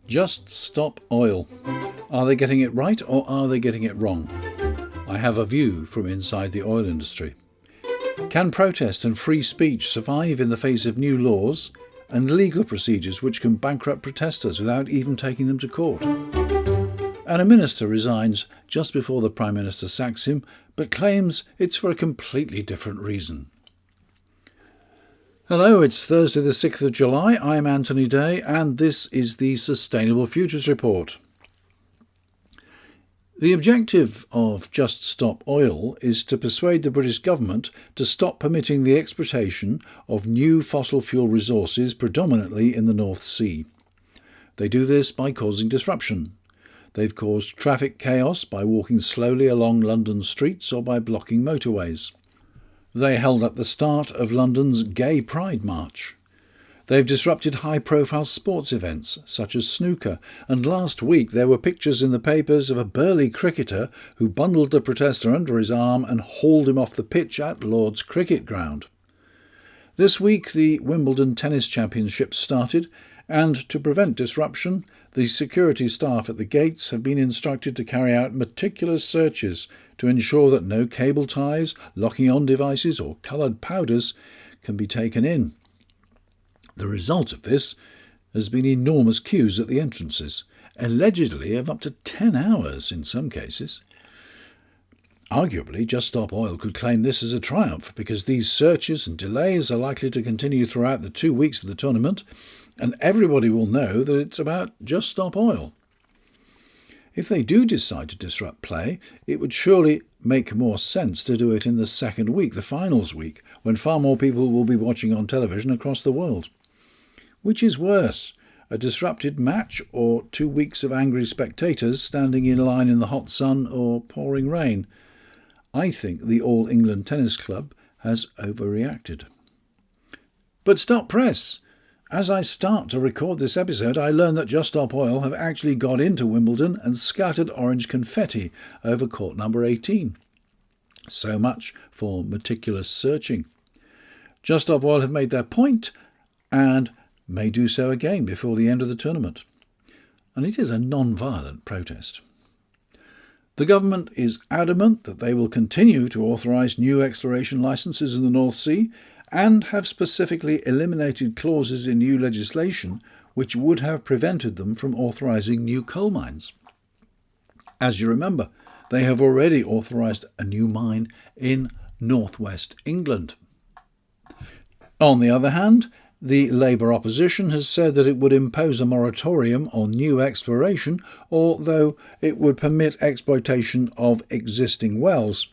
Just Stop Oil. Are they getting it right or are they getting it wrong? I have a view from inside the oil industry. Can protest and free speech survive in the face of new laws and legal procedures which can bankrupt protesters without even taking them to court? And a minister resigns just before the Prime Minister sacks him, but claims it's for a completely different reason. Hello, it's Thursday the 6th of July. I'm Anthony Day, and this is the Sustainable Futures Report. The objective of Just Stop Oil is to persuade the British government to stop permitting the exploitation of new fossil fuel resources predominantly in the North Sea. They do this by causing disruption. They've caused traffic chaos by walking slowly along London streets or by blocking motorways. They held up the start of London's Gay Pride March. They've disrupted high-profile sports events, such as snooker, and last week there were pictures in the papers of a burly cricketer who bundled the protester under his arm and hauled him off the pitch at Lord's Cricket Ground. This week the Wimbledon Tennis Championships started, and to prevent disruption, the security staff at the gates have been instructed to carry out meticulous searches to ensure that no cable ties, locking-on devices or coloured powders can be taken in. The result of this has been enormous queues at the entrances, allegedly of up to 10 hours in some cases. Arguably, Just Stop Oil could claim this as a triumph because these searches and delays are likely to continue throughout the 2 weeks of the tournament, and everybody will know that it's about Just Stop Oil. If they do decide to disrupt play, it would surely make more sense to do it in the second week, the finals week, when far more people will be watching on television across the world. Which is worse, a disrupted match or 2 weeks of angry spectators standing in line in the hot sun or pouring rain? I think the All England Tennis Club has overreacted. But stop press! As I start to record this episode, I learn that Just Stop Oil have actually got into Wimbledon and scattered orange confetti over court number 18. So much for meticulous searching. Just Stop Oil have made their point and may do so again before the end of the tournament. And it is a non-violent protest. The government is adamant that they will continue to authorise new exploration licences in the North Sea and have specifically eliminated clauses in new legislation which would have prevented them from authorising new coal mines. As you remember, they have already authorised a new mine in northwest England. On the other hand, the Labour opposition has said that it would impose a moratorium on new exploration, although it would permit exploitation of existing wells.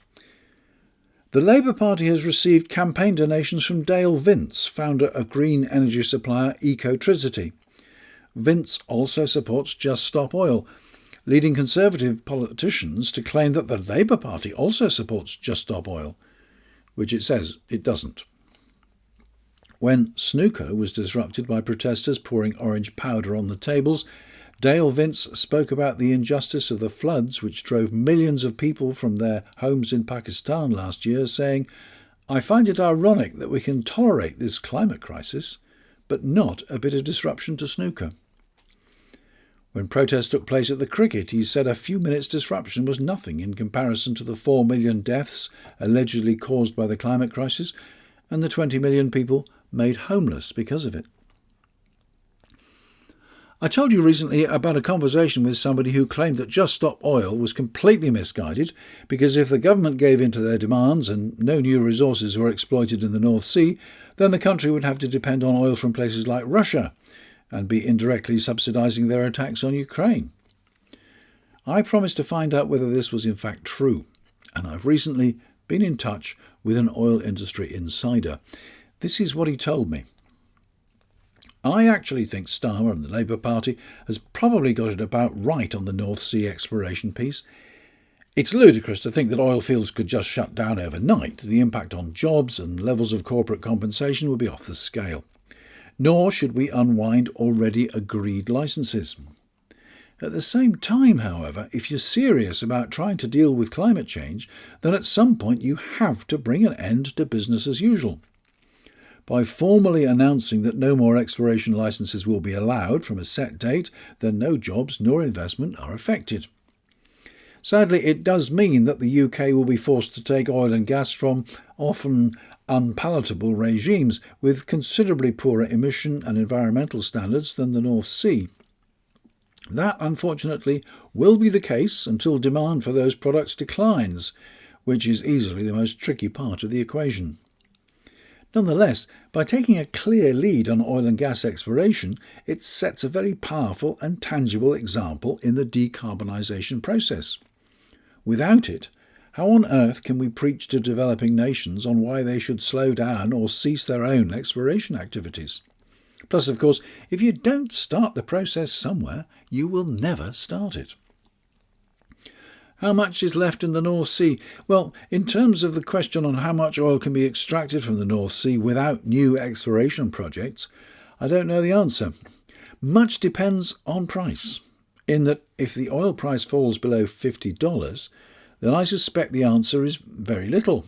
The Labour Party has received campaign donations from Dale Vince, founder of green energy supplier Ecotricity. Vince also supports Just Stop Oil, leading Conservative politicians to claim that the Labour Party also supports Just Stop Oil, which it says it doesn't. When snooker was disrupted by protesters pouring orange powder on the tables, Dale Vince spoke about the injustice of the floods which drove millions of people from their homes in Pakistan last year, saying, "I find it ironic that we can tolerate this climate crisis, but not a bit of disruption to snooker." When protests took place at the cricket, he said a few minutes' disruption was nothing in comparison to the 4 million deaths allegedly caused by the climate crisis and the 20 million people made homeless because of it. I told you recently about a conversation with somebody who claimed that Just Stop Oil was completely misguided because if the government gave in to their demands and no new resources were exploited in the North Sea, then the country would have to depend on oil from places like Russia and be indirectly subsidising their attacks on Ukraine. I promised to find out whether this was in fact true, and I've recently been in touch with an oil industry insider. This is what he told me. I actually think Starmer and the Labour Party has probably got it about right on the North Sea exploration piece. It's ludicrous to think that oil fields could just shut down overnight. The impact on jobs and levels of corporate compensation would be off the scale. Nor should we unwind already agreed licences. At the same time, however, if you're serious about trying to deal with climate change, then at some point you have to bring an end to business as usual. By formally announcing that no more exploration licences will be allowed from a set date, then no jobs nor investment are affected. Sadly, it does mean that the UK will be forced to take oil and gas from often unpalatable regimes with considerably poorer emission and environmental standards than the North Sea. That, unfortunately, will be the case until demand for those products declines, which is easily the most tricky part of the equation. Nonetheless, by taking a clear lead on oil and gas exploration, it sets a very powerful and tangible example in the decarbonisation process. Without it, how on earth can we preach to developing nations on why they should slow down or cease their own exploration activities? Plus, of course, if you don't start the process somewhere, you will never start it. How much is left in the North Sea? Well, in terms of the question on how much oil can be extracted from the North Sea without new exploration projects, I don't know the answer. Much depends on price, in that if the oil price falls below $50, then I suspect the answer is very little.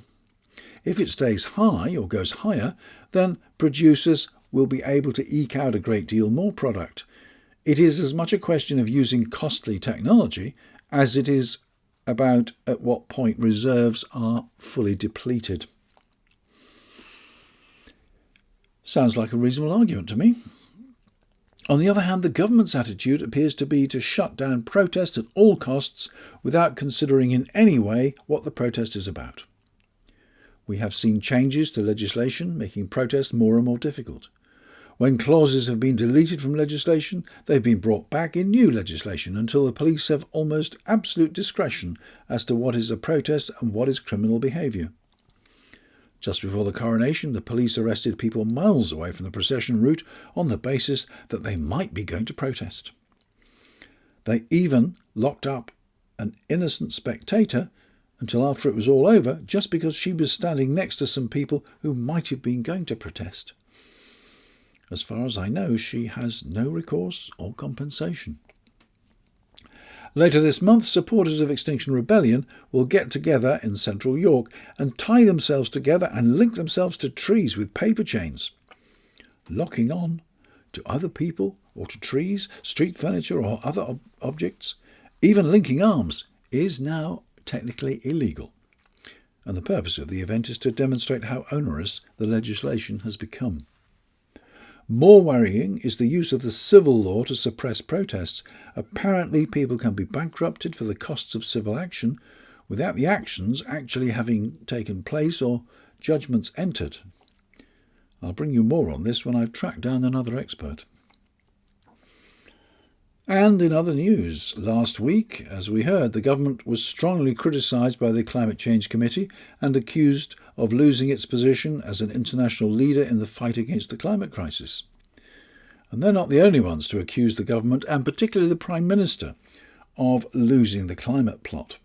If it stays high or goes higher, then producers will be able to eke out a great deal more product. It is as much a question of using costly technology as it is about at what point reserves are fully depleted. Sounds like a reasonable argument to me. On the other hand, the government's attitude appears to be to shut down protest at all costs without considering in any way what the protest is about. We have seen changes to legislation making protest more and more difficult. When clauses have been deleted from legislation, they've been brought back in new legislation until the police have almost absolute discretion as to what is a protest and what is criminal behaviour. Just before the coronation, the police arrested people miles away from the procession route on the basis that they might be going to protest. They even locked up an innocent spectator until after it was all over, just because she was standing next to some people who might have been going to protest. As far as I know, she has no recourse or compensation. Later this month, supporters of Extinction Rebellion will get together in central York and tie themselves together and link themselves to trees with paper chains. Locking on to other people or to trees, street furniture or other objects, even linking arms, is now technically illegal. And the purpose of the event is to demonstrate how onerous the legislation has become. More worrying is the use of the civil law to suppress protests. Apparently, people can be bankrupted for the costs of civil action without the actions actually having taken place or judgments entered. I'll bring you more on this when I've tracked down another expert. And in other news, last week, as we heard, the government was strongly criticised by the Climate Change Committee and accused of losing its position as an international leader in the fight against the climate crisis. And they're not the only ones to accuse the government, and particularly the Prime Minister, of losing the climate plot.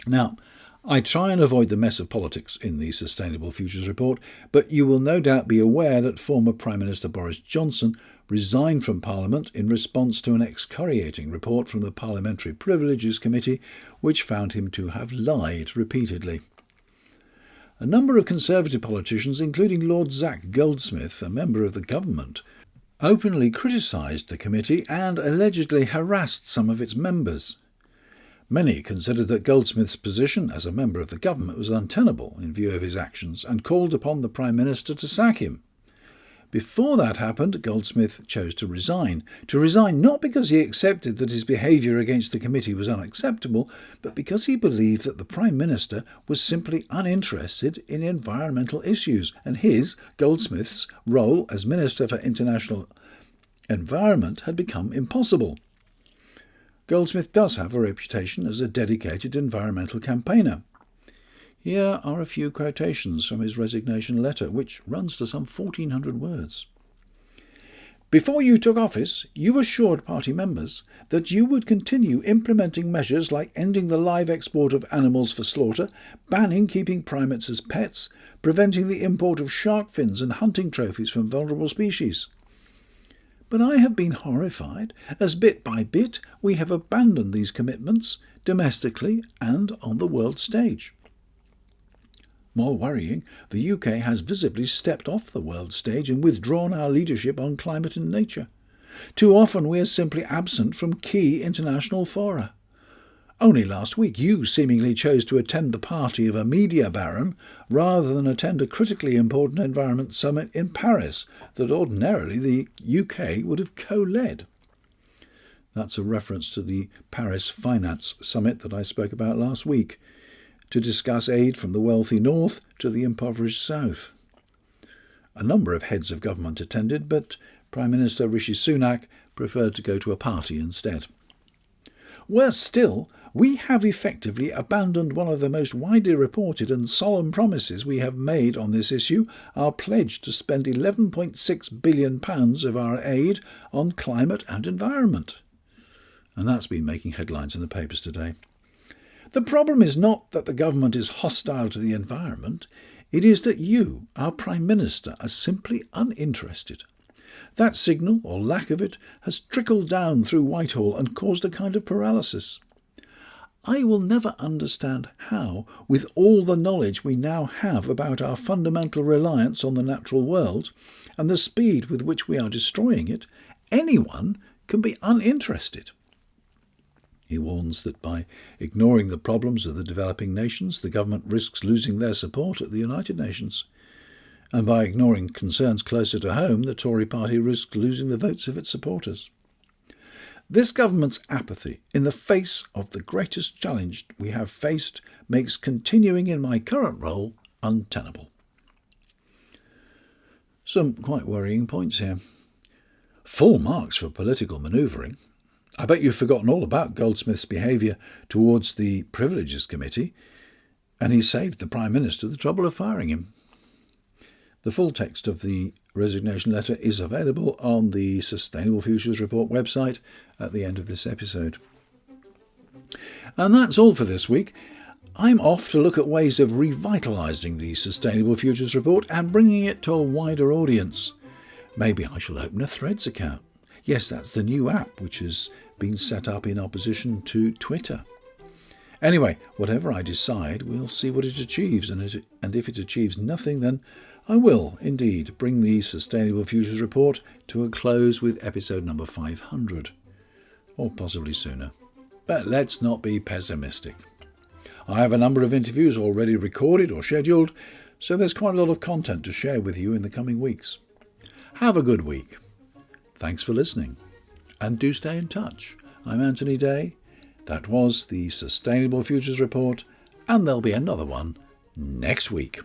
Now, I try and avoid the mess of politics in the Sustainable Futures Report, but you will no doubt be aware that former Prime Minister Boris Johnson resigned from Parliament in response to an excoriating report from the Parliamentary Privileges Committee, which found him to have lied repeatedly. A number of Conservative politicians, including Lord Zach Goldsmith, a member of the government, openly criticised the committee and allegedly harassed some of its members. Many considered that Goldsmith's position as a member of the government was untenable in view of his actions and called upon the Prime Minister to sack him. Before that happened, Goldsmith chose to resign. To resign not because he accepted that his behaviour against the committee was unacceptable, but because he believed that the Prime Minister was simply uninterested in environmental issues, and his, Goldsmith's, role as Minister for International Environment had become impossible. Goldsmith does have a reputation as a dedicated environmental campaigner. Here are a few quotations from his resignation letter, which runs to some 1,400 words. Before you took office, you assured party members that you would continue implementing measures like ending the live export of animals for slaughter, banning keeping primates as pets, preventing the import of shark fins and hunting trophies from vulnerable species. But I have been horrified as bit by bit we have abandoned these commitments domestically and on the world stage. More worrying, the UK has visibly stepped off the world stage and withdrawn our leadership on climate and nature. Too often we are simply absent from key international fora. Only last week you seemingly chose to attend the party of a media baron rather than attend a critically important environment summit in Paris that ordinarily the UK would have co-led. That's a reference to the Paris Finance Summit that I spoke about last week, to discuss aid from the wealthy north to the impoverished south. A number of heads of government attended, but Prime Minister Rishi Sunak preferred to go to a party instead. Worse still, we have effectively abandoned one of the most widely reported and solemn promises we have made on this issue, our pledge to spend £11.6 billion of our aid on climate and environment. And that's been making headlines in the papers today. The problem is not that the government is hostile to the environment, it is that you, our Prime Minister, are simply uninterested. That signal, or lack of it, has trickled down through Whitehall and caused a kind of paralysis. I will never understand how, with all the knowledge we now have about our fundamental reliance on the natural world and the speed with which we are destroying it, anyone can be uninterested. He warns that by ignoring the problems of the developing nations, the government risks losing their support at the United Nations. And by ignoring concerns closer to home, the Tory party risks losing the votes of its supporters. This government's apathy in the face of the greatest challenge we have faced makes continuing in my current role untenable. Some quite worrying points here. Full marks for political manoeuvring. I bet you've forgotten all about Goldsmith's behaviour towards the Privileges Committee, and he saved the Prime Minister the trouble of firing him. The full text of the resignation letter is available on the Sustainable Futures Report website at the end of this episode. And that's all for this week. I'm off to look at ways of revitalising the Sustainable Futures Report and bringing it to a wider audience. Maybe I shall open a Threads account. Yes, that's the new app which has been set up in opposition to Twitter. Anyway, whatever I decide, we'll see what it achieves, and if it achieves nothing, then I will indeed bring the Sustainable Futures Report to a close with episode number 500, or possibly sooner. But let's not be pessimistic. I have a number of interviews already recorded or scheduled, so there's quite a lot of content to share with you in the coming weeks. Have a good week. Thanks for listening, and do stay in touch. I'm Anthony Day. That was the Sustainable Futures Report, and there'll be another one next week.